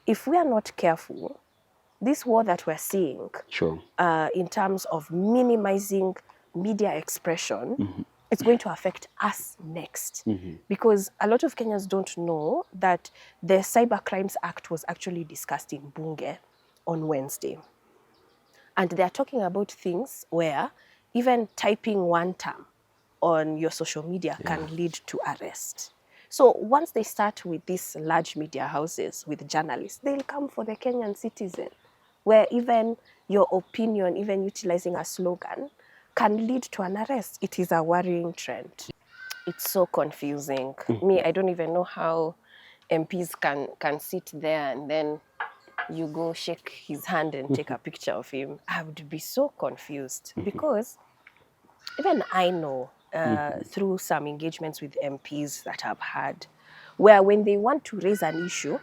if we are not careful, this war that we're seeing in terms of minimizing media expression, it's going to affect us next. Because a lot of Kenyans don't know that the Cyber Crimes Act was actually discussed in Bunge on Wednesday. And they're talking about things where even typing one term on your social media can lead to arrest. So once they start with these large media houses, with journalists, they'll come for the Kenyan citizen, where even your opinion, even utilizing a slogan, can lead to an arrest. It is a worrying trend. It's so confusing. Me, I don't even know how MPs can sit there and then you go shake his hand and take a picture of him. I would be so confused because even I know through some engagements with MPs that I've had, where when they want to raise an issue,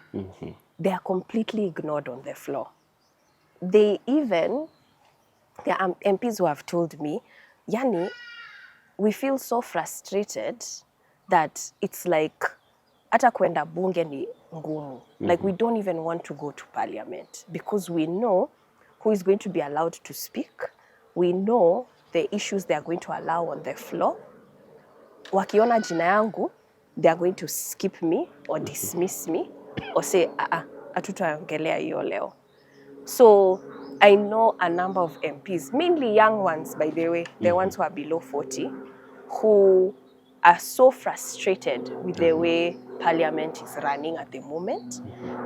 they are completely ignored on the floor. There are MPs who have told me, Yani, we feel so frustrated that it's like, hata kwenda bunge ni ngumu. Like we don't even want to go to parliament because we know who is going to be allowed to speak. We know the issues they are going to allow on the floor. Wakiona jina yangu, they are going to skip me or dismiss me or say, hatutaongelea hiyo leo. So I know a number of MPs, mainly young ones, by the way, the ones who are below 40, who are so frustrated with the way Parliament is running at the moment,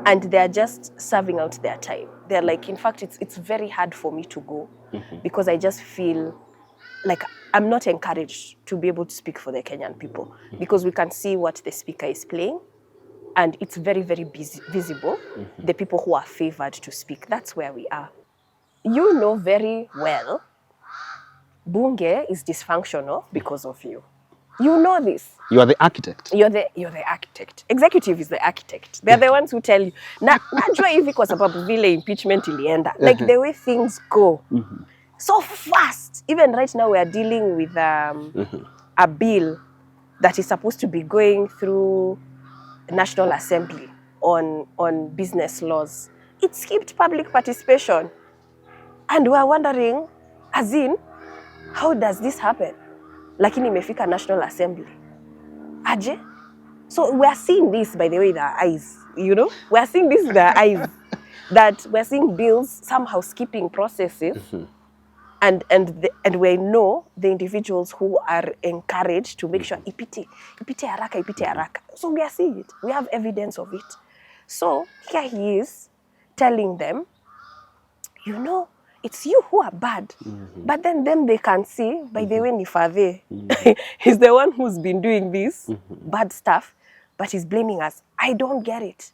and they're just serving out their time. They're like, in fact, it's very hard for me to go because I just feel like I'm not encouraged to be able to speak for the Kenyan people because we can see what the speaker is playing, and it's very, very visible, the people who are favored to speak. That's where we are. You know very well, Bunge is dysfunctional because of you. You know this. You are the architect. You're the architect. Executive is the architect. They're the ones who tell you. Najua hivi kwa sababu vile impeachment ilienda. Like the way things go. So fast. Even right now we are dealing with a bill that is supposed to be going through National Assembly on business laws. It skipped public participation. And we are wondering, as in, how does this happen? Lakini imefika National Assembly. Aje? So we are seeing this, by the way, with our eyes, you know? We are seeing this with our eyes. That we are seeing bills somehow skipping processes. And we know the individuals who are encouraged to make sure ipite haraka. So we are seeing it. We have evidence of it. So here he is telling them, you know, it's you who are bad. But then they can see, by the way, Nifave, he's the one who's been doing this bad stuff, but he's blaming us. I don't get it.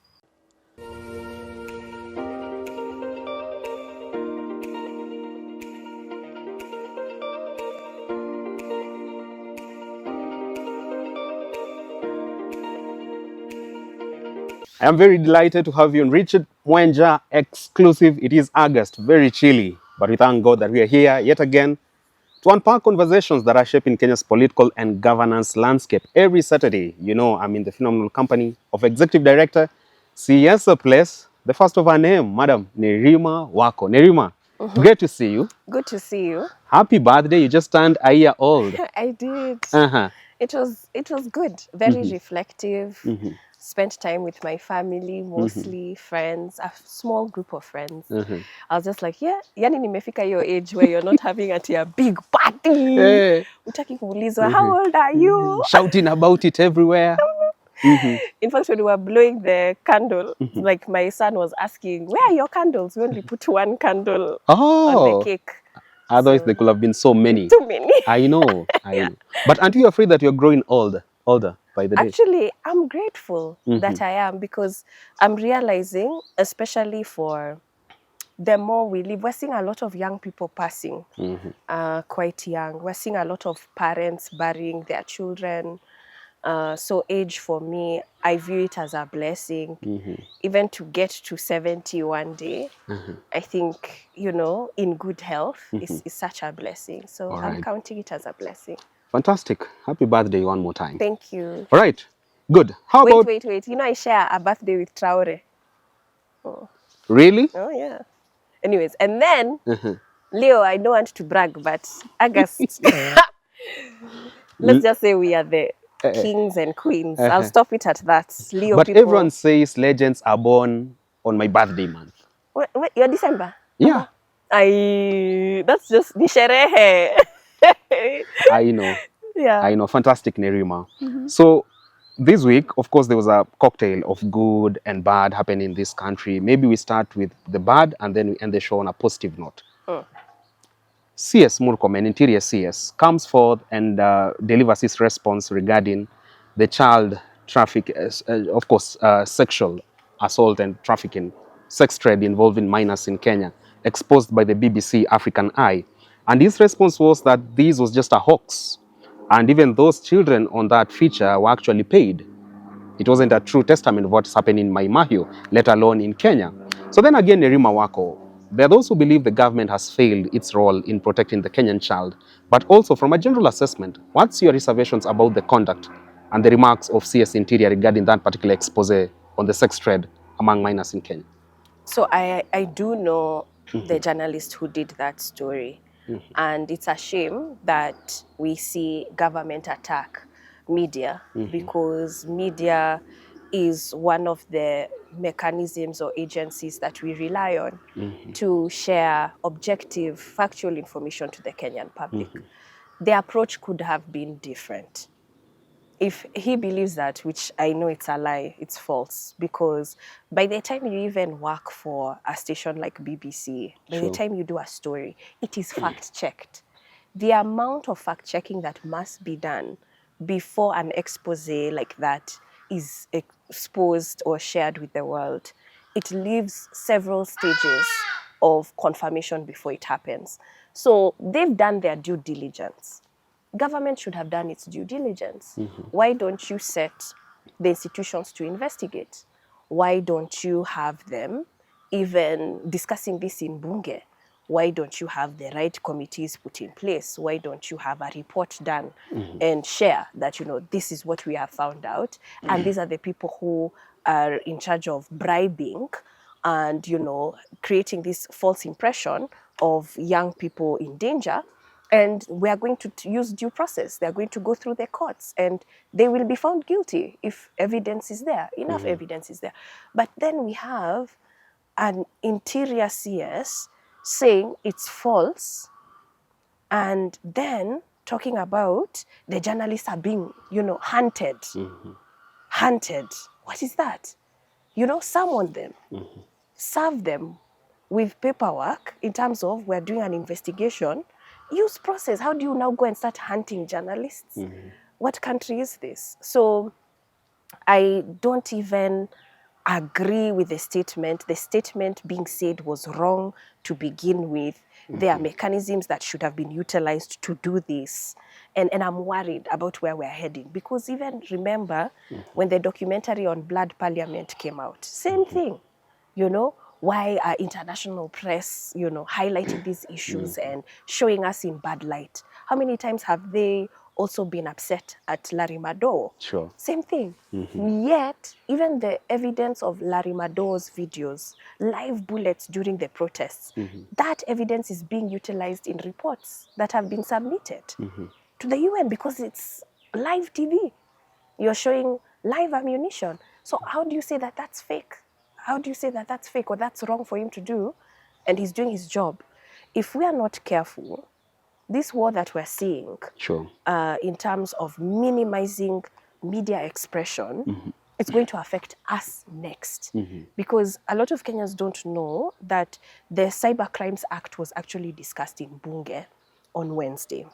I am very delighted to have you on Richard Mwenja exclusive. It is August, very chilly, but we thank God that we are here yet again to unpack conversations that are shaping Kenya's political and governance landscape. Every Saturday, you know, I'm in the phenomenal company of Executive Director, Siasa Place, the first of her name, Madam Nerima Wako. Nerima, great to see you. Good to see you. Happy birthday, you just turned a year old. I did. It was good, very reflective. Spent time with my family, mostly friends, a small group of friends. I was just like, yeah, yani nimefika your age where you're not having a big party. Utaki kuulizwa, how old are you? Shouting about it everywhere. In fact, when we were blowing the candle, like my son was asking, where are your candles? We only put one candle on the cake. Otherwise, there could have been so many. Too many. I know. But aren't you afraid that you're growing older by the day? Actually, I'm grateful that I am, because I'm realizing, especially for the more we live, we're seeing a lot of young people passing quite young. We're seeing a lot of parents burying their children. So age for me, I view it as a blessing. Even to get to 70 one day, I think, you know, in good health is such a blessing. So I'm counting it as a blessing. Fantastic. Happy birthday one more time. Thank you. All right. Good. How about... Wait. You know, I share a birthday with Traore. Oh. Really? Oh, yeah. Anyways, and then, Leo, I don't want to brag, but August, let's just say we are the kings and queens. I'll stop it at that. Leo But people. everyone says legends are born on my birthday month. Wait, you're December? Yeah. That's just the sherehe. I know. Yeah. I know. Fantastic, Nerima. So this week, of course, there was a cocktail of good and bad happening in this country. Maybe we start with the bad and then we end the show on a positive note. CS Murkomen, Interior CS, comes forth and delivers his response regarding the child traffic, of course, sexual assault and trafficking, sex trade involving minors in Kenya, exposed by the BBC African Eye. And his response was that this was just a hoax. And even those children on that feature were actually paid. It wasn't a true testament of what's happening in Mai Mahiu, let alone in Kenya. So then again, Nerima Wako, there are those who believe the government has failed its role in protecting the Kenyan child. But also from a general assessment, what's your reservations about the conduct and the remarks of CS Interior regarding that particular expose on the sex trade among minors in Kenya? So I do know the journalist who did that story. And it's a shame that we see government attack media because media is one of the mechanisms or agencies that we rely on to share objective, factual information to the Kenyan public. The approach could have been different. If he believes that, which I know it's a lie, it's false, because by the time you even work for a station like BBC, by the time you do a story, it is fact-checked. The amount of fact-checking that must be done before an expose like that is exposed or shared with the world, it leaves several stages of confirmation before it happens. So they've done their due diligence. Government should have done its due diligence. Why don't you set the institutions to investigate? Why don't you have them even discussing this in Bunge? Why don't you have the right committees put in place? Why don't you have a report done and share that, this is what we have found out, and these are the people who are in charge of bribing and, creating this false impression of young people in danger. And we are going to use due process. They are going to go through the courts and they will be found guilty if evidence is there, enough evidence is there. But then we have an interior CS saying it's false and then talking about the journalists are being, hunted. Hunted. What is that? Summon them. Serve them with paperwork in terms of we're doing an investigation. Use process. How do you now go and start hunting journalists? What country is this? So I don't even agree with the statement. The statement being said was wrong to begin with. There are mechanisms that should have been utilized to do this. And I'm worried about where we're heading. Because even remember when the documentary on Blood Parliament came out, same thing, why are international press, highlighting these issues and showing us in bad light? How many times have they also been upset at Larry Madowo? Sure. Same thing. Yet, even the evidence of Larry Madowo's videos, live bullets during the protests, that evidence is being utilized in reports that have been submitted to the UN because it's live TV. You're showing live ammunition. So how do you say that that's fake? How do you say that that's fake or that's wrong for him to do? And he's doing his job. If we are not careful, this war that we're seeing in terms of minimizing media expression, it's going to affect us next. Because a lot of Kenyans don't know that the Cyber Crimes Act was actually discussed in Bunge on Wednesday.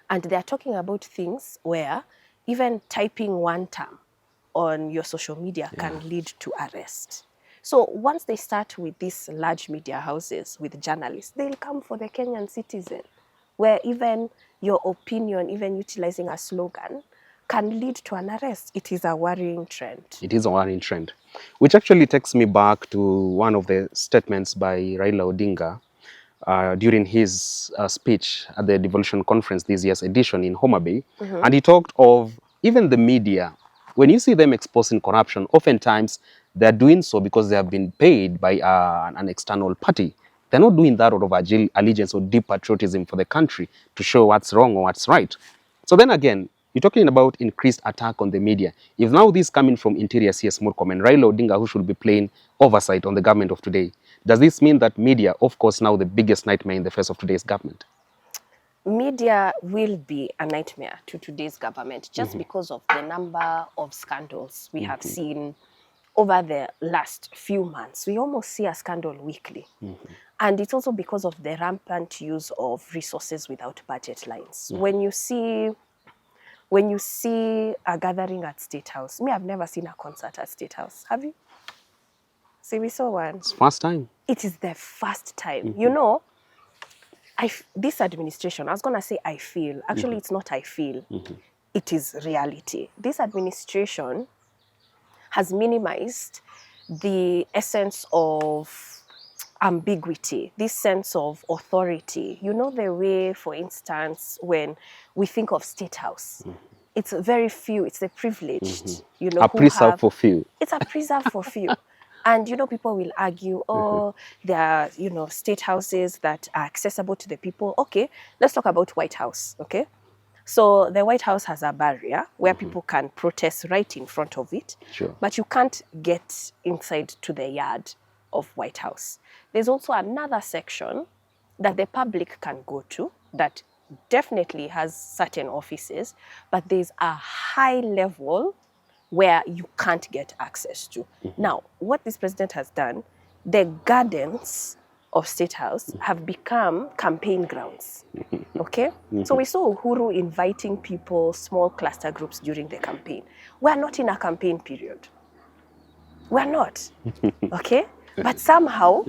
And they're talking about things where even typing one term on your social media can lead to arrest. So once they start with these large media houses, with journalists, they'll come for the Kenyan citizen, where even your opinion, even utilizing a slogan, can lead to an arrest. It is a worrying trend. It is a worrying trend, which actually takes me back to one of the statements by Raila Odinga during his speech at the Devolution conference this year's edition in Homa Bay. And he talked of even the media. When you see them exposing corruption, oftentimes They're doing so because they have been paid by an external party. They're not doing that out of allegiance or deep patriotism for the country to show what's wrong or what's right. So then again, you're talking about increased attack on the media. If now this coming from Interior CS Murkomen and Raila Odinga, who should be playing oversight on the government of today, does this mean that media, of course, now the biggest nightmare in the face of today's government? Media will be a nightmare to today's government just because of the number of scandals we have seen over the last few months. We almost see a scandal weekly. And it's also because of the rampant use of resources without budget lines. When you see a gathering at State House, I've never seen a concert at State House. Have you? See, we saw one. It's first time. It is the first time. You know, this administration, I was going to say I feel. Actually, it's not I feel. It is reality. This administration has minimized the essence of ambiguity, this sense of authority. You know, the way, for instance, when we think of State House, it's very few, it's the privileged, you know, a preserve for few. It's a preserve for few. And, you know, people will argue, oh, there are, you know, state houses that are accessible to the people. Okay, let's talk about White House, okay? So the White House has a barrier where people can protest right in front of it, but you can't get inside to the yard of White House. There's also another section that the public can go to that definitely has certain offices, but there's a high level where you can't get access to. Now, what this president has done, the gardens of State House have become campaign grounds, okay? So we saw Uhuru inviting people, small cluster groups during the campaign. We're not in a campaign period. We're not, okay? But somehow,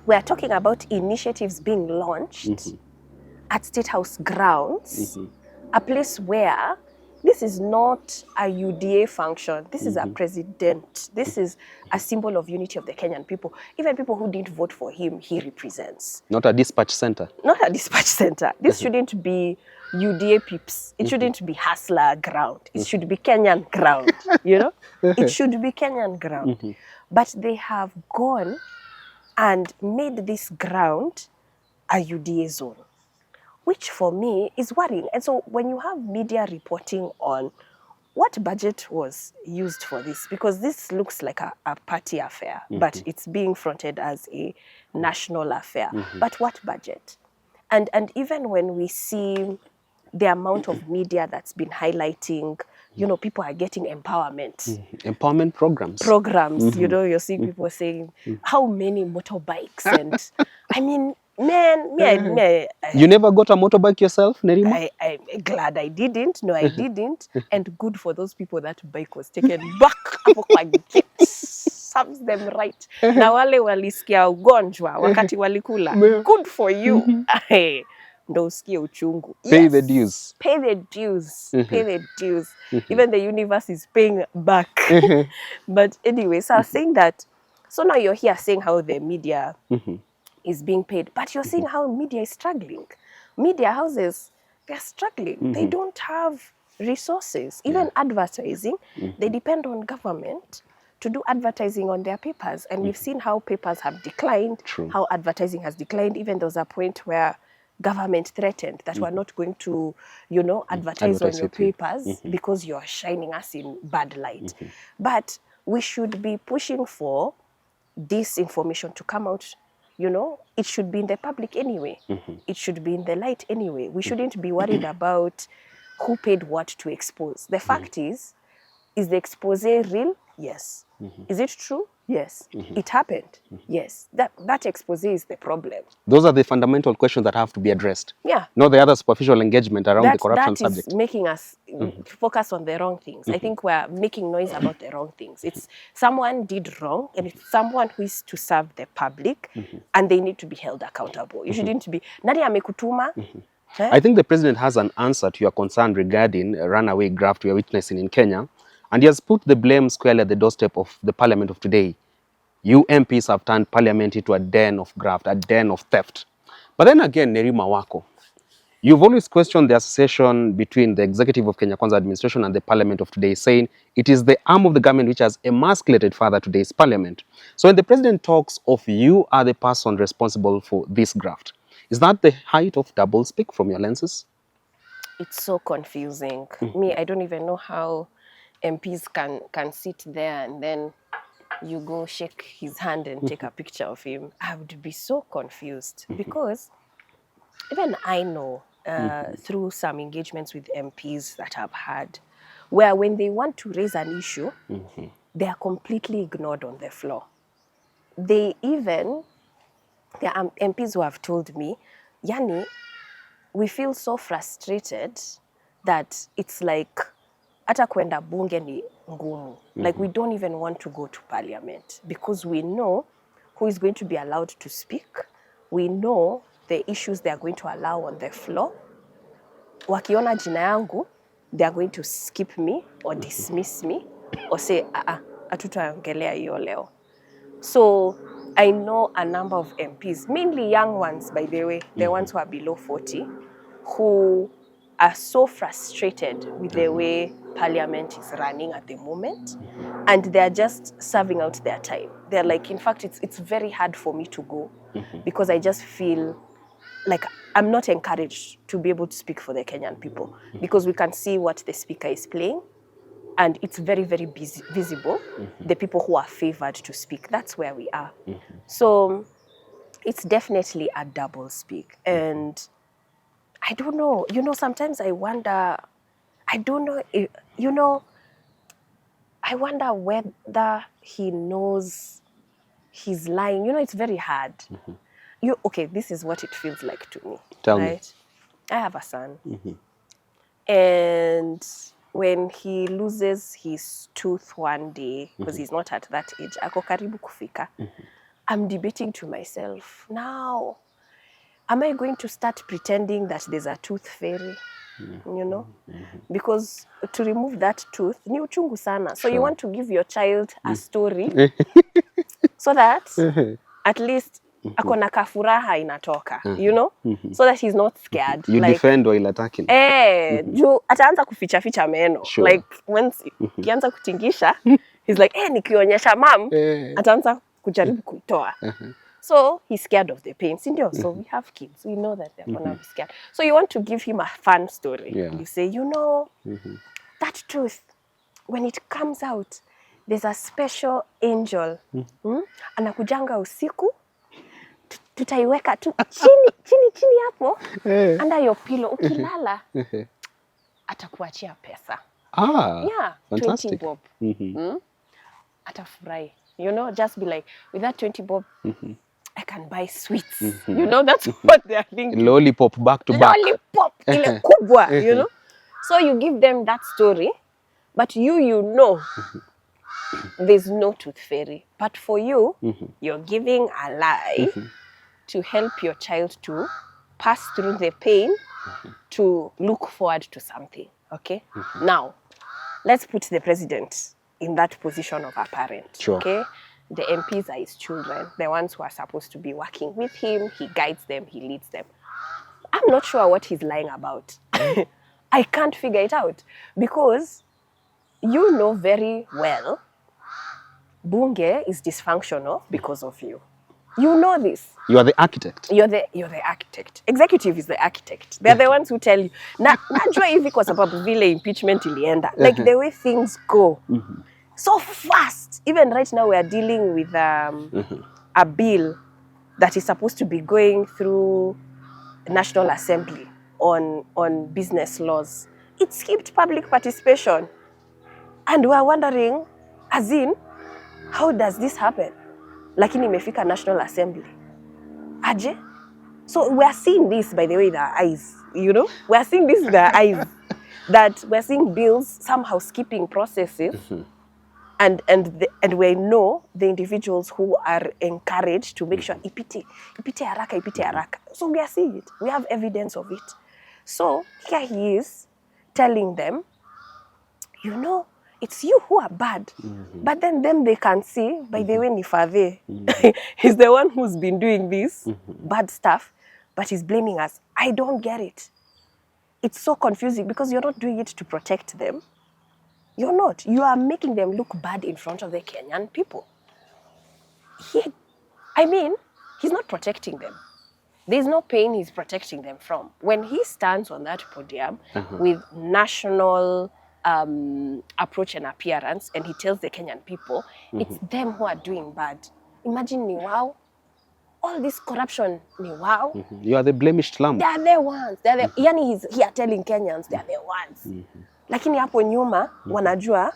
we're talking about initiatives being launched at State House grounds, a place where this is not a UDA function. This is a president. This is a symbol of unity of the Kenyan people. Even people who didn't vote for him, he represents. Not a dispatch center. Not a dispatch center. This shouldn't be UDA peeps. It shouldn't be hustler ground. It should be Kenyan ground, you know? It should be Kenyan ground. But they have gone and made this ground a UDA zone, which for me is worrying. And so when you have media reporting on what budget was used for this, because this looks like a party affair, but it's being fronted as a national affair. But what budget? And even when we see the amount of media that's been highlighting, you know, people are getting empowerment. Empowerment programs. You know, you're seeing people saying, how many motorbikes? And I mean, man, you never got a motorbike yourself, Nerima? I'm glad I didn't. No, I didn't. And good for those people that bike was taken back. Serves them right. Na wale walisikia ugonjwa wakati walikula. Good for you. Ndo usikie uchungu. Pay the dues. Pay the dues. Pay the dues. Even the universe is paying back. But anyway, so I was saying that, so now you're here saying how the media is being paid, but you're seeing how media is struggling. Media houses, they're struggling. They don't have resources. Even advertising, they depend on government to do advertising on their papers. And we've seen how papers have declined, how advertising has declined. Even there was a point where government threatened that we're not going to, you know, advertise on your papers because you're shining us in bad light. But we should be pushing for this information to come out. You know, it should be in the public anyway. It should be in the light anyway. We shouldn't be worried about who paid what to expose. The fact is the expose real? Yes. Is it true? Yes. It happened? Yes. That expose is the problem. Those are the fundamental questions that have to be addressed. Yeah. Not the other superficial engagement around the corruption subject. That is making us focus on the wrong things. I think we're making noise about the wrong things. It's someone did wrong, and it's someone who is to serve the public, and they need to be held accountable. You shouldn't be, nani amekutuma? I think the president has an answer to your concern regarding runaway graft we are witnessing in Kenya. And he has put the blame squarely at the doorstep of the parliament of today. You MPs have turned parliament into a den of graft, a den of theft. But then again, Nerima Wako, You've always questioned the association between the executive of Kenya Kwanza administration and the parliament of today, saying it is the arm of the government which has emasculated further today's parliament. So when the president talks of you are the person responsible for this graft, is that the height of doublespeak from your lenses? It's so confusing. Me, I don't even know how MPs can sit there and then you go shake his hand and take a picture of him. I would be so confused because even I know through some engagements with MPs that I've had, where when they want to raise an issue, they are completely ignored on the floor. There are MPs who have told me, Yani, we feel so frustrated that it's like, hata kwenda bunge ni ngumu. Like we don't even want to go to parliament because we know who is going to be allowed to speak. We know the issues they are going to allow on the floor. Wakiona jina yangu, they are going to skip me or dismiss me or say, hatutaongelea hiyo leo. So I know a number of MPs, mainly young ones, by the way, the ones who are below 40, who are so frustrated with the way Parliament is running at the moment, and they're just serving out their time. They're like, in fact, it's very hard for me to go because I just feel like I'm not encouraged to be able to speak for the Kenyan people because we can see what the speaker is playing, and it's very, very visible, the people who are favored to speak. That's where we are. So it's definitely a double speak. And I don't know, sometimes I wonder, I don't know, if, I wonder whether he knows he's lying. It's very hard. Okay, this is what it feels like to me. Tell me. I have a son. And when he loses his tooth one day, because he's not at that age, ako karibu kufika, I'm debating to myself, now, am I going to start pretending that there's a tooth fairy? Because to remove that tooth, ni uchungu sana. So you want to give your child a story so that at least akona kafuraha inatoka, so that he's not scared. You defend while attacking. Juu ataanza kuficha meno. Sure. Like once kianza kutingisha, he's like, nikionyesha mom, ataanza kujaribu kuitoa. So he's scared of the pain. So we have kids. We know that they're gonna be scared. So you want to give him a fun story. Yeah. You say, that tooth, when it comes out, there's a special angel. Anakujanga usiku, tutaiweka tu chini hapo, under your pillow. Ukilala, atakuachia pesa. Yeah, fantastic. 20 bob. Atafurahi. Just be like, with that 20 bob, I can buy sweets. That's what they're thinking. Lollipop back to back. Lollipop, ile kubwa, So you give them that story, but you know there's no tooth fairy. But for you, you're giving a lie to help your child to pass through the pain to look forward to something, okay? Now, let's put the president in that position of a parent, sure. Okay? The MPs are his children, the ones who are supposed to be working with him. He guides them, he leads them. I'm not sure what he's lying about. I can't figure it out because you know very well Bunge is dysfunctional because of you. You know this. You are the architect. You're the architect. Executive is the architect. They're the ones who tell you. Najua hivi kwa sababu vile impeachment ilienda. Like the way things go. So fast. Even right now we are dealing with a bill that is supposed to be going through National Assembly on business laws. It skipped public participation. And we are wondering, as in, how does this happen? Lakini imefika National Assembly. Aje? So we are seeing this, by the way, with our eyes, We are seeing this with our eyes. That we are seeing bills somehow skipping processes. And we know the individuals who are encouraged to make sure ipite haraka. So we are seeing it. We have evidence of it. So here he is telling them, it's you who are bad. But then they can see, by the way, Nifave, he's the one who's been doing this bad stuff, but he's blaming us. I don't get it. it's so confusing because you're not doing it to protect them. You're not. You are making them look bad in front of the Kenyan people. He's not protecting them. There's no pain he's protecting them from. When he stands on that podium with national approach and appearance, and he tells the Kenyan people, it's them who are doing bad. Imagine ni wao. All this corruption ni wao. You are the blemished lamb. They are the ones. Yani he's here telling Kenyans they are the ones. Lakini hapo nyuma, wanajua,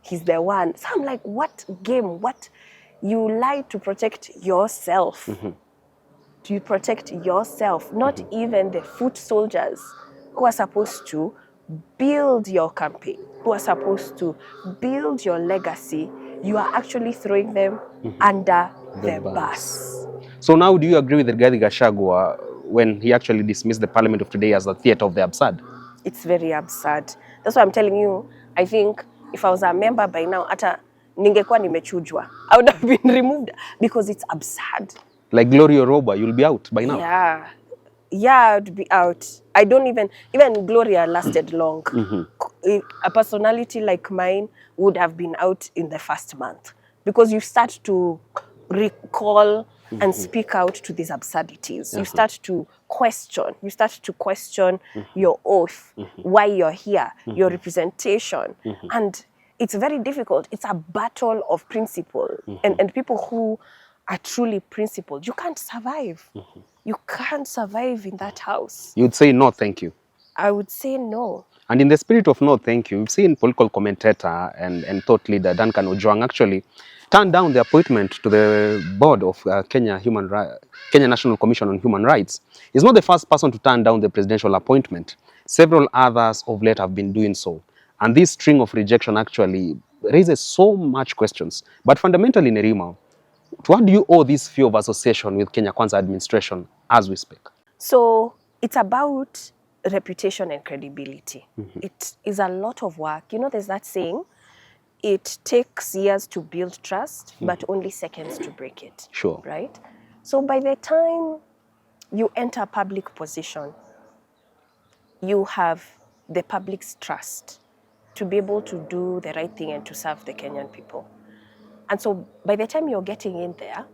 he's the one. So I'm like, what game? What? You lie to protect yourself. To protect yourself, not even the foot soldiers who are supposed to build your campaign, who are supposed to build your legacy. You are actually throwing them under the bus. So now, do you agree with Rigathi Gachagua when he actually dismissed the parliament of today as a theatre of the absurd? It's very absurd. That's why I'm telling you, I think if I was a member by now, ata ningekuwa nimechujwa, I would have been removed because it's absurd. Like Gloria Roba, you'll be out by now. Yeah, I'd be out. I don't even Gloria lasted long. A personality like mine would have been out in the first month because you start to recall and speak out to these absurdities. You start to question. You start to question your oath, why you're here, your representation, and it's very difficult. It's a battle of principle, and people who are truly principled, you can't survive. You can't survive in that house. You'd say no, thank you. I would say no. And in the spirit of no, thank you, we've seen political commentator and thought leader Duncan Ojwang actually turned down the appointment to the board of Kenya National Commission on Human Rights. He's not the first person to turn down the presidential appointment. Several others of late have been doing so. And this string of rejection actually raises so much questions. But fundamentally, Nerima, what do you owe this fear of association with Kenya Kwanza administration as we speak? So it's about reputation and credibility. It is a lot of work. You know, there's that saying, it takes years to build trust, but only seconds to break it. Sure. Right? So by the time you enter a public position, you have the public's trust to be able to do the right thing and to serve the Kenyan people. And so by the time you're getting in there,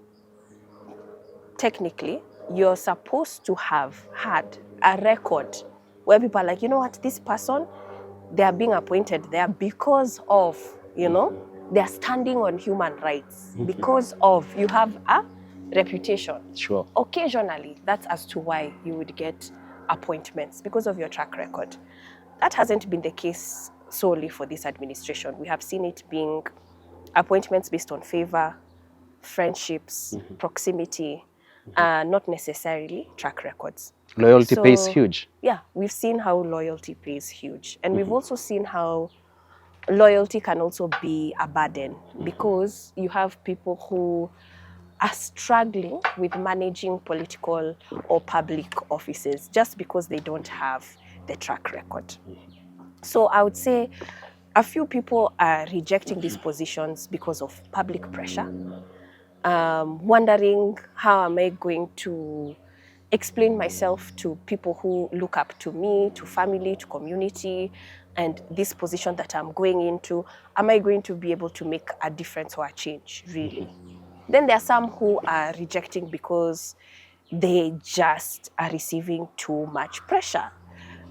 technically, you're supposed to have had a record where people are like, you know what, this person, they are being appointed there because of, you know, they're standing on human rights, because of, you have a reputation. Sure. Occasionally, that's as to why you would get appointments, because of your track record. That hasn't been the case solely for this administration. We have seen it being appointments based on favor, friendships, proximity, not necessarily track records. Loyalty pays huge. Yeah, we've seen how loyalty pays huge. And we've also seen how loyalty can also be a burden, because you have people who are struggling with managing political or public offices just because they don't have the track record. So I would say a few people are rejecting these positions because of public pressure, wondering how am I going to explain myself to people who look up to me, to family, to community, and this position that I'm going into, am I going to be able to make a difference or a change, really? Then there are some who are rejecting because they just are receiving too much pressure.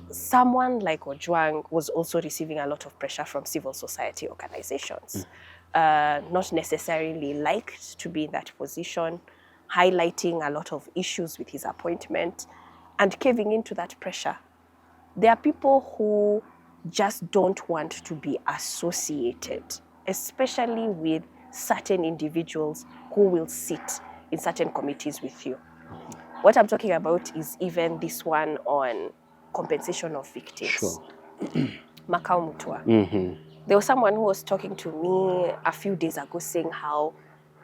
Someone like Ojwang was also receiving a lot of pressure from civil society organizations, not necessarily liked to be in that position, highlighting a lot of issues with his appointment and caving into that pressure. There are people who just don't want to be associated, especially with certain individuals who will sit in certain committees with you. What I'm talking about is even this one on compensation of victims. Sure. Makau Mutua. There was someone who was talking to me a few days ago saying how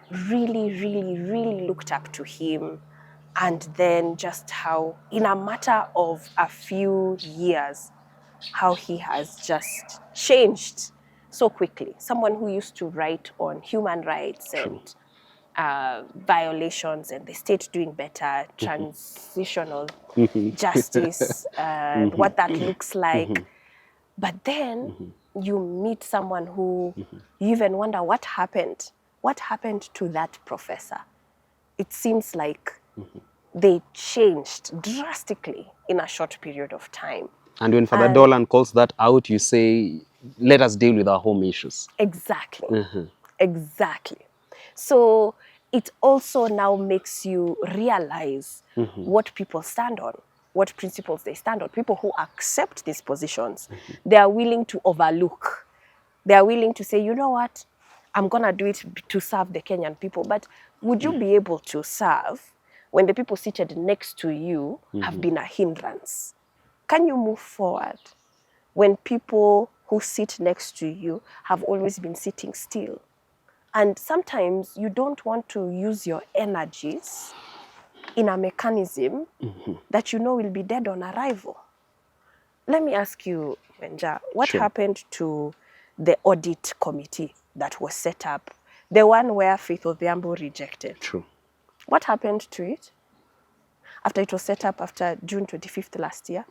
really looked up to him, and then just how in a matter of a few years, how he has just changed so quickly. Someone who used to write on human rights and violations and the state doing better, transitional justice, what that looks like. But then you meet someone who you even wonder what happened. What happened to that professor? It seems like they changed drastically in a short period of time. And when Father Dolan calls that out, you say, let us deal with our home issues. Exactly. Exactly. So it also now makes you realize what people stand on, what principles they stand on. People who accept these positions, they are willing to overlook. They are willing to say, you know what, I'm going to do it to serve the Kenyan people. But would you be able to serve when the people seated next to you have been a hindrance? Can you move forward when people who sit next to you have always been sitting still? And sometimes you don't want to use your energies in a mechanism that you know will be dead on arrival. Let me ask you, Benja, what happened to the audit committee that was set up? The one where Faith Odhiambo rejected. True. What happened to it? After it was set up after June 25th last year?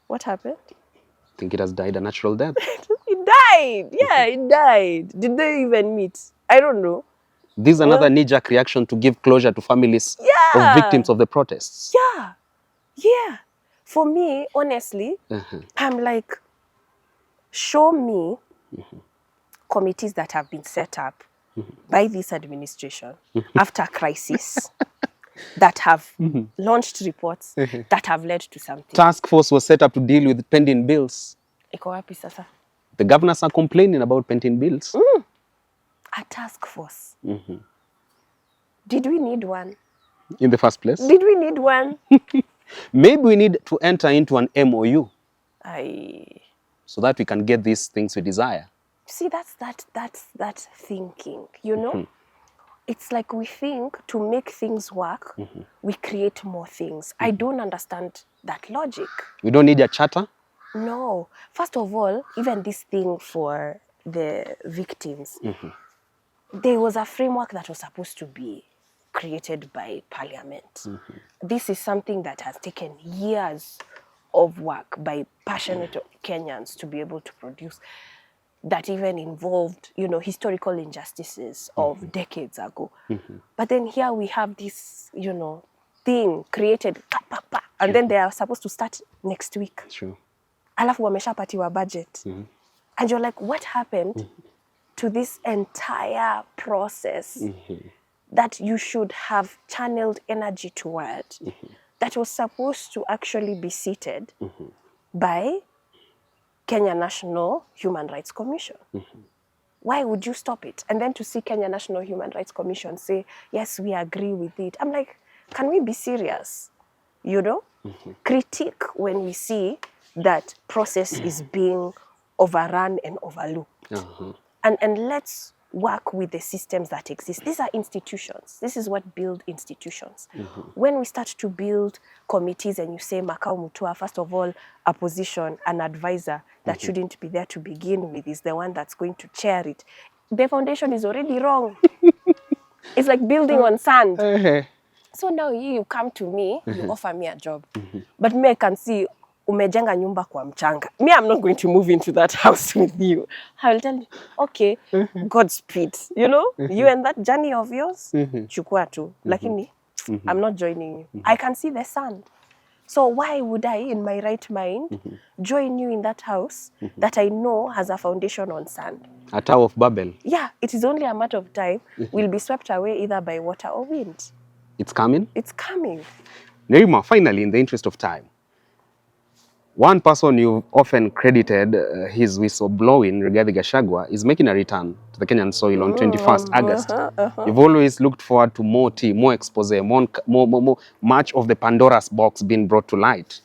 What happened? I think it has died a natural death. It died. Yeah, it died. Did they even meet? I don't know. This is another knee-jerk reaction to give closure to families of victims of the protests. Yeah. Yeah. For me, honestly, I'm like, show me committees that have been set up by this administration after crisis that have launched reports that have led to something. Task force was set up to deal with pending bills. Iko wapi sasa? The governors are complaining about pending bills. A task force. Did we need one? In the first place? Did we need one? Maybe we need to enter into an MOU. Aye. So that we can get these things we desire. See, that's that thinking, you know? It's like we think to make things work, we create more things. I don't understand that logic. We don't need a charter? No. First of all, even this thing for the victims, there was a framework that was supposed to be created by Parliament. This is something that has taken years of work by passionate Kenyans to be able to produce, that even involved, you know, historical injustices of decades ago. But then here we have this, you know, thing created, and then they are supposed to start next week. True. Alafu wameshapatiwa budget. And you're like, what happened to this entire process that you should have channeled energy toward, that was supposed to actually be seated by Kenya National Human Rights Commission? Why would you stop it? And then to see Kenya National Human Rights Commission say, yes, we agree with it. I'm like, can we be serious? You know? Critique when we see that process is being overrun and overlooked. And let's work with the systems that exist. These are institutions. This is what build institutions. When we start to build committees and you say Makau Mutua, first of all, a position, an advisor that shouldn't be there to begin with is the one that's going to chair it. The foundation is already wrong. It's like building on sand. So now you come to me, you offer me a job. But me, I can see umejenga nyumba kwa mchanga. Me, I'm not going to move into that house with you. I will tell you, okay, Godspeed. You know, you and that journey of yours, chukua tu. Lakini, I'm not joining you. I can see the sand. So why would I, in my right mind, join you in that house that I know has a foundation on sand? A Tower of Babel. Yeah, it is only a matter of time. We'll be swept away either by water or wind. It's coming? It's coming. Nerima, finally, in the interest of time, one person you've often credited his whistleblowing, Rigathi Gachagua, is making a return to the Kenyan soil on 21st August. You've always looked forward to more tea, more expose, more much of the Pandora's box being brought to light.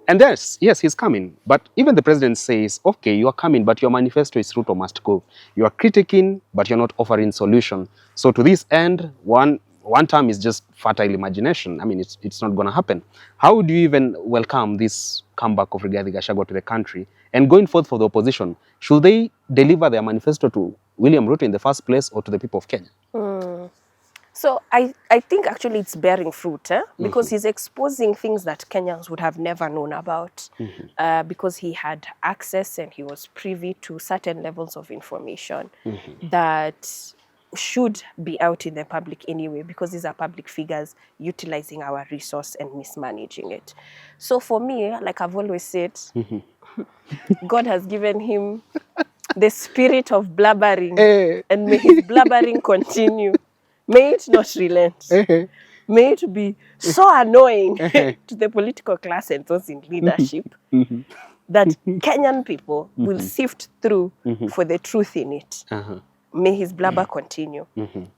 And yes, he's coming. But even the president says, okay, you are coming, but your manifesto is Ruto must go. You are critiquing, but you're not offering solution. So to this end, one term is just fertile imagination. I mean, it's not going to happen. How do you even welcome this comeback of Rigathi Gachagua to the country? And going forth for the opposition, should they deliver their manifesto to William Ruto in the first place or to the people of Kenya? So I think actually it's bearing fruit, because he's exposing things that Kenyans would have never known about, because he had access and he was privy to certain levels of information that should be out in the public anyway, because these are public figures utilizing our resource and mismanaging it. So for me, like I've always said, God has given him the spirit of blabbering, and may his blabbering continue. May it not relent. May it be so annoying to the political class and those in leadership that Kenyan people will sift through for the truth in it. May his blabber continue.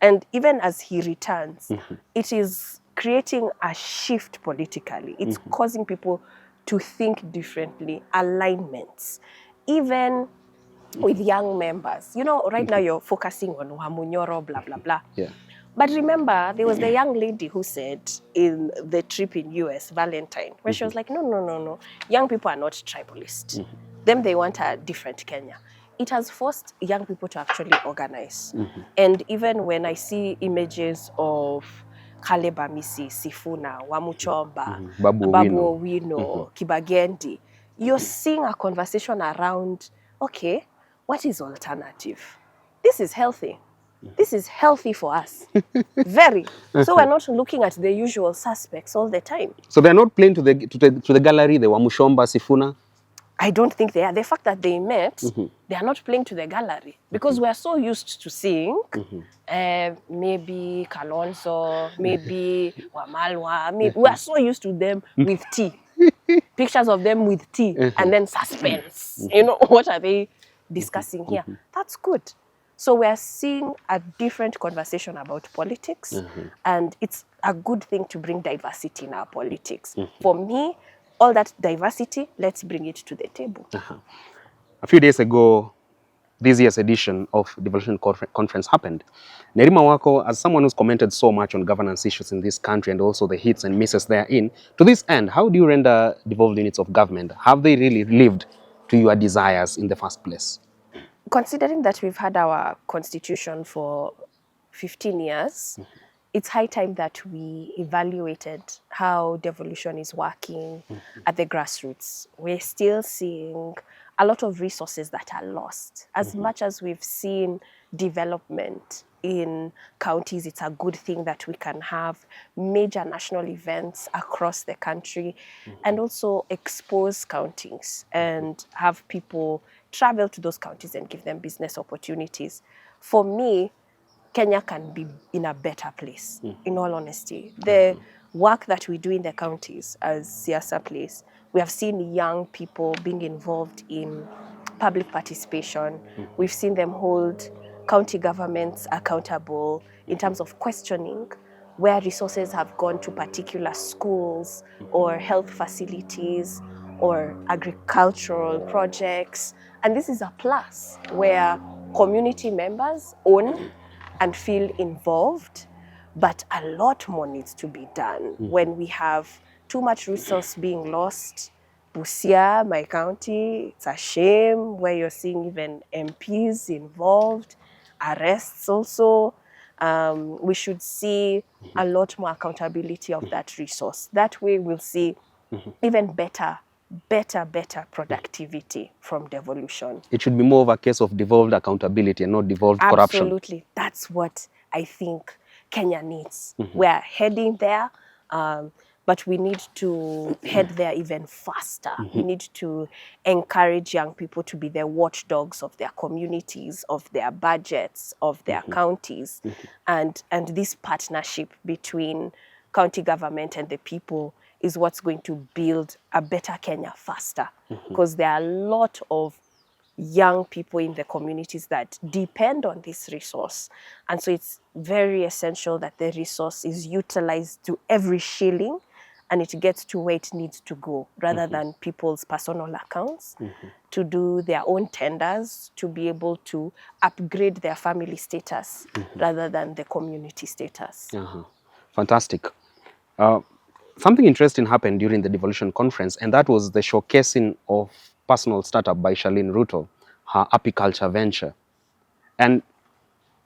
And even as he returns, it is creating a shift politically. It's causing people to think differently, alignments. Even with young members. You know, right now you're focusing on Manyora, blah, blah, blah. Yeah. But remember, there was the young lady who said in the trip in US, Valentine, where she was like, no. Young people are not tribalist. Them, they want a different Kenya. It has forced young people to actually organize. And even when I see images of Caleb Amisi, Sifuna, Wamuchomba, Babu Owino, Kibagendi, you're seeing a conversation around, okay, what is alternative? This is healthy. This is healthy for us. Very. So we're not looking at the usual suspects all the time. So they're not playing to the gallery, the Wamuchomba, Sifuna? I don't think they are. The fact that they met, they are not playing to the gallery. Because we're so used to seeing maybe Kalonzo, maybe Wamalwa. We're so used to them with tea. Pictures of them with tea and then suspense. You know, what are they discussing here? That's good. So we're seeing a different conversation about politics, and it's a good thing to bring diversity in our politics. For me, all that diversity, let's bring it to the table. A few days ago, this year's edition of Devolution Conference happened. Nerima Wako, as someone who's commented so much on governance issues in this country and also the hits and misses therein, to this end, how do you render devolved units of government? Have they really lived to your desires in the first place? Considering that we've had our constitution for 15 years, it's high time that we evaluated how devolution is working at the grassroots. We're still seeing a lot of resources that are lost. As much as we've seen development in counties, it's a good thing that we can have major national events across the country and also expose counties and have people travel to those counties and give them business opportunities. For me, Kenya can be in a better place, in all honesty. The work that we do in the counties as Siasa Place, we have seen young people being involved in public participation. We've seen them hold county governments accountable in terms of questioning where resources have gone to particular schools or health facilities or agricultural projects. And this is a plus where community members own and feel involved, but a lot more needs to be done. When we have too much resource being lost, Busia, my county, it's a shame, where you're seeing even MPs involved, arrests also. We should see a lot more accountability of that resource. That way we'll see even better productivity from devolution. It should be more of a case of devolved accountability and not devolved corruption. Absolutely. That's what I think Kenya needs. We're heading there, but we need to head there even faster. We need to encourage young people to be the watchdogs of their communities, of their budgets, of their counties. And this partnership between county government and the people is what's going to build a better Kenya faster. Because there are a lot of young people in the communities that depend on this resource. And so it's very essential that the resource is utilized to every shilling and it gets to where it needs to go, rather than people's personal accounts, to do their own tenders, to be able to upgrade their family status, rather than the community status. Fantastic. Something interesting happened during the Devolution Conference, and that was the showcasing of personal startup by Charlene Ruto, her apiculture venture. And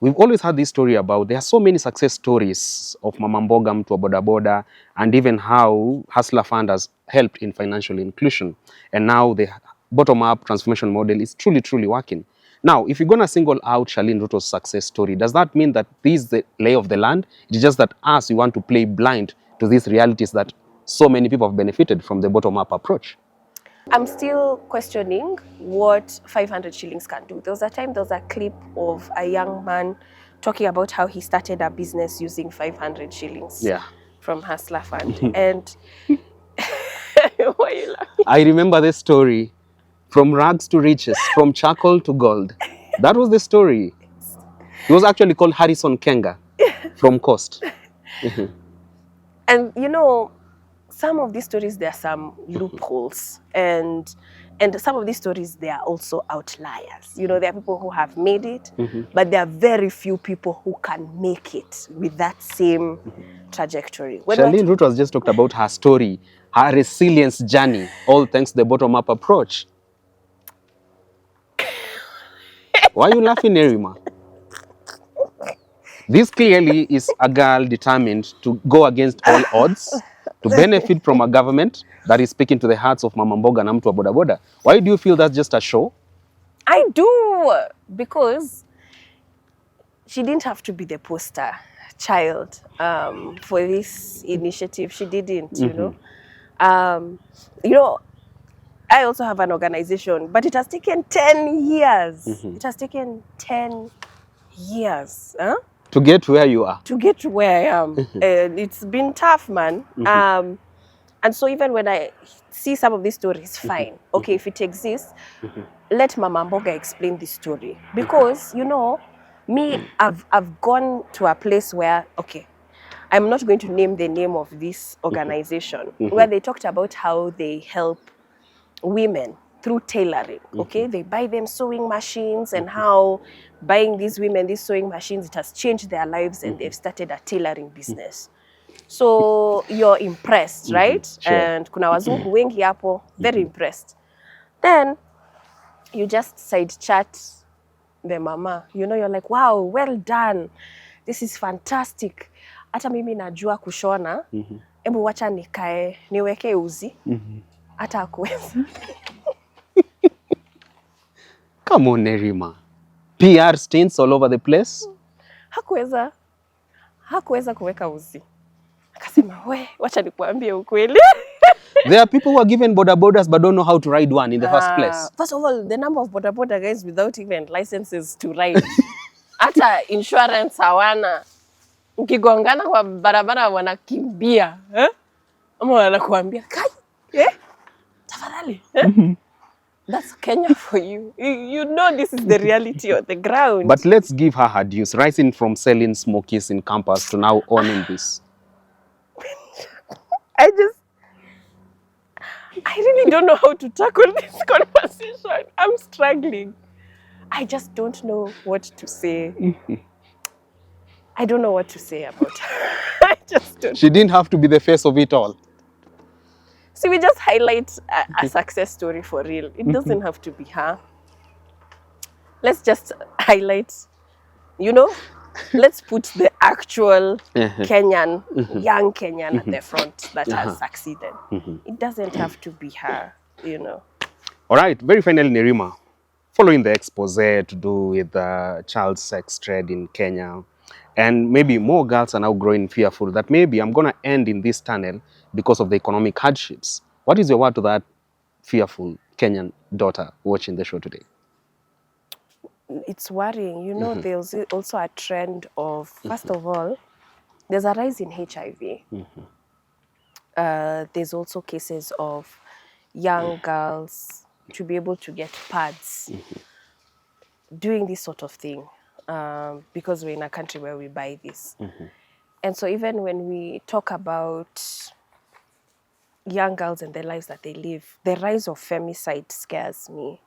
we've always had this story about, there are so many success stories of Mama Mboga, Mtu wa Boda Boda, and even how Hustler Fund has helped in financial inclusion. And now the bottom-up transformation model is truly, truly working. Now, if you're going to single out Charlene Ruto's success story, does that mean that this is the lay of the land? It's just that us, we want to play blind to these realities that so many people have benefited from the bottom-up approach? I'm still questioning what 500 shillings can do. There was a clip of a young man talking about how he started a business using 500 shillings from Hustler Fund. And why are you laughing? I remember this story. From rags to riches, from charcoal to gold. That was the story. He was actually called Harrison Kenga from Coast. And you know, some of these stories, there are some loopholes, and some of these stories, they are also outliers. You know, there are people who have made it, but there are very few people who can make it with that same trajectory. Charlene Ruto has just talked about her story, her resilience journey, all thanks to the bottom-up approach. Why are you laughing, Nerima? This clearly is a girl determined to go against all odds, to benefit from a government that is speaking to the hearts of Mama Mboga na Mtu wa Boda Boda. Why do you feel that's just a show? I do, because she didn't have to be the poster child for this initiative. She didn't, you know. You know, I also have an organization, but it has taken 10 years. It has taken 10 years. Huh? To get where you are. To get where I am. It's been tough, man. And so even when I see some of these stories, fine. Okay, if it exists, let Mama Mboga explain the story. Because, you know, me, I've gone to a place where, okay, I'm not going to name the name of this organization, where they talked about how they help women through tailoring. Okay, they buy them sewing machines, and how buying these women these sewing machines, it has changed their lives, and they've started a tailoring business. So you're impressed, right? Sure. And kuna wazungu wengi hapo, very impressed. Then you just side chat the mama. You know, you're like, wow, well done. This is fantastic. Hata mimi najua kushona. Ebu wacha nikae niweke uzi. Hata hakuweza. Come on, Nerima. PR stints all over the place. Hakuweza kuweka uzi. Akasema, we, wacha nikuambie ukweli. There are people who are given boda bodas but don't know how to ride one in the first place. First of all, the number of boda boda guys without even licenses to ride. Hata insurance hawana. Ukigongana kwa barabara wanakimbia. Ama wanakuambia, kai, tafadhali. That's Kenya for you. You know this is the reality on the ground. But let's give her her dues. Rising from selling smokies in campus to now owning this. I really don't know how to tackle this conversation. I'm struggling. I just don't know what to say. I don't know what to say about her. I just don't. She didn't have to be the face of it all. See, we just highlight a success story for real. It doesn't have to be her. Let's just highlight, you know, let's put the actual Kenyan, young Kenyan at the front that has succeeded. It doesn't have to be her, you know. All right, very finally, Nerima, following the expose to do with child sex trade in Kenya, and maybe more girls are now growing fearful that maybe I'm going to end in this tunnel because of the economic hardships. What is your word to that fearful Kenyan daughter watching the show today? It's worrying. You know, there's also a trend of, first of all, there's a rise in HIV. There's also cases of young girls to be able to get pads doing this sort of thing because we're in a country where we buy this. And so even when we talk about young girls and the lives that they live, the rise of femicide scares me.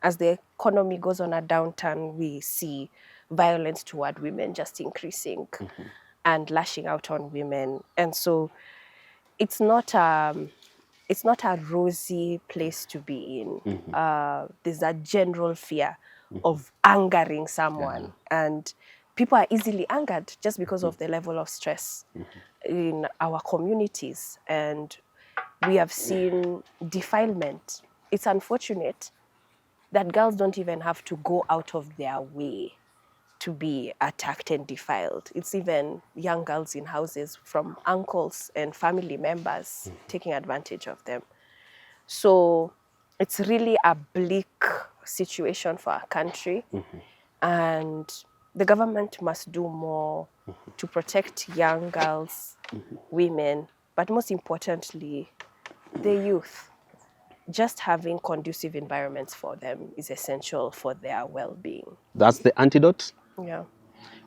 As the economy goes on a downturn, we see violence toward women just increasing and lashing out on women. And so it's not a rosy place to be in. There's a general fear of angering someone. And people are easily angered just because of the level of stress in our communities. And we have seen defilement. It's unfortunate that girls don't even have to go out of their way to be attacked and defiled. It's even young girls in houses from uncles and family members taking advantage of them. So it's really a bleak situation for our country. And the government must do more to protect young girls, women, but most importantly, the youth. Just having conducive environments for them is essential for their well-being. That's the antidote? Yeah.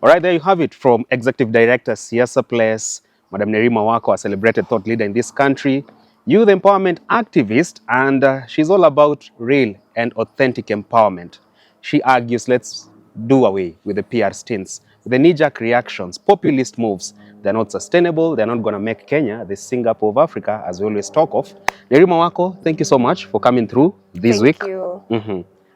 All right, there you have it from Executive Director, Siasa Place, Madam Nerima Wako, a celebrated thought leader in this country, youth empowerment activist, and she's all about real and authentic empowerment. She argues, let's do away with the PR stints, the knee-jerk reactions, populist moves. They're not sustainable. They're not going to make Kenya the Singapore of Africa, as we always talk of. Nerima Wako, thank you so much for coming through this week. Thank you.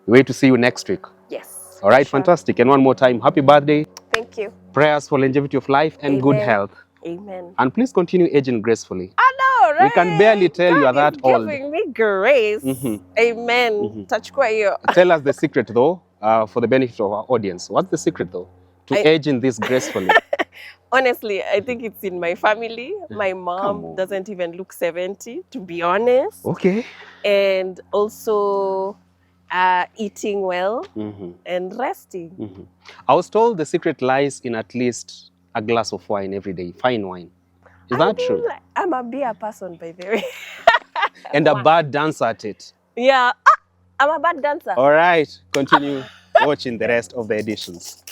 We wait to see you next week. Yes. All right, sure. fantastic. And one more time, happy birthday. Thank you. Prayers for longevity of life and good health. Amen. And please continue aging gracefully. I know, right? We can barely tell God you are that old. giving me grace. Amen. Touch kwayo. Tell us the secret though, for the benefit of our audience. What's the secret though, to aging this gracefully? Honestly, I think it's in my family. My mom doesn't even look 70, to be honest. Okay. And also eating well and resting. I was told the secret lies in at least a glass of wine every day, fine wine. Is that true? I'm a beer person, by the way. And a bad dancer at it. Yeah, I'm a bad dancer. All right, continue watching the rest of the editions.